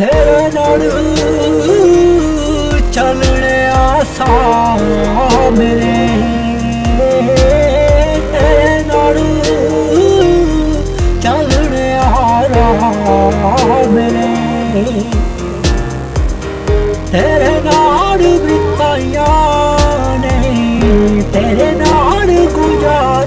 तेरे नाल चलने आसान मेरे, तेरे नाल चलने आराम मेरे, तेरे नाल बिताइयां ने तेरे नाल गुजार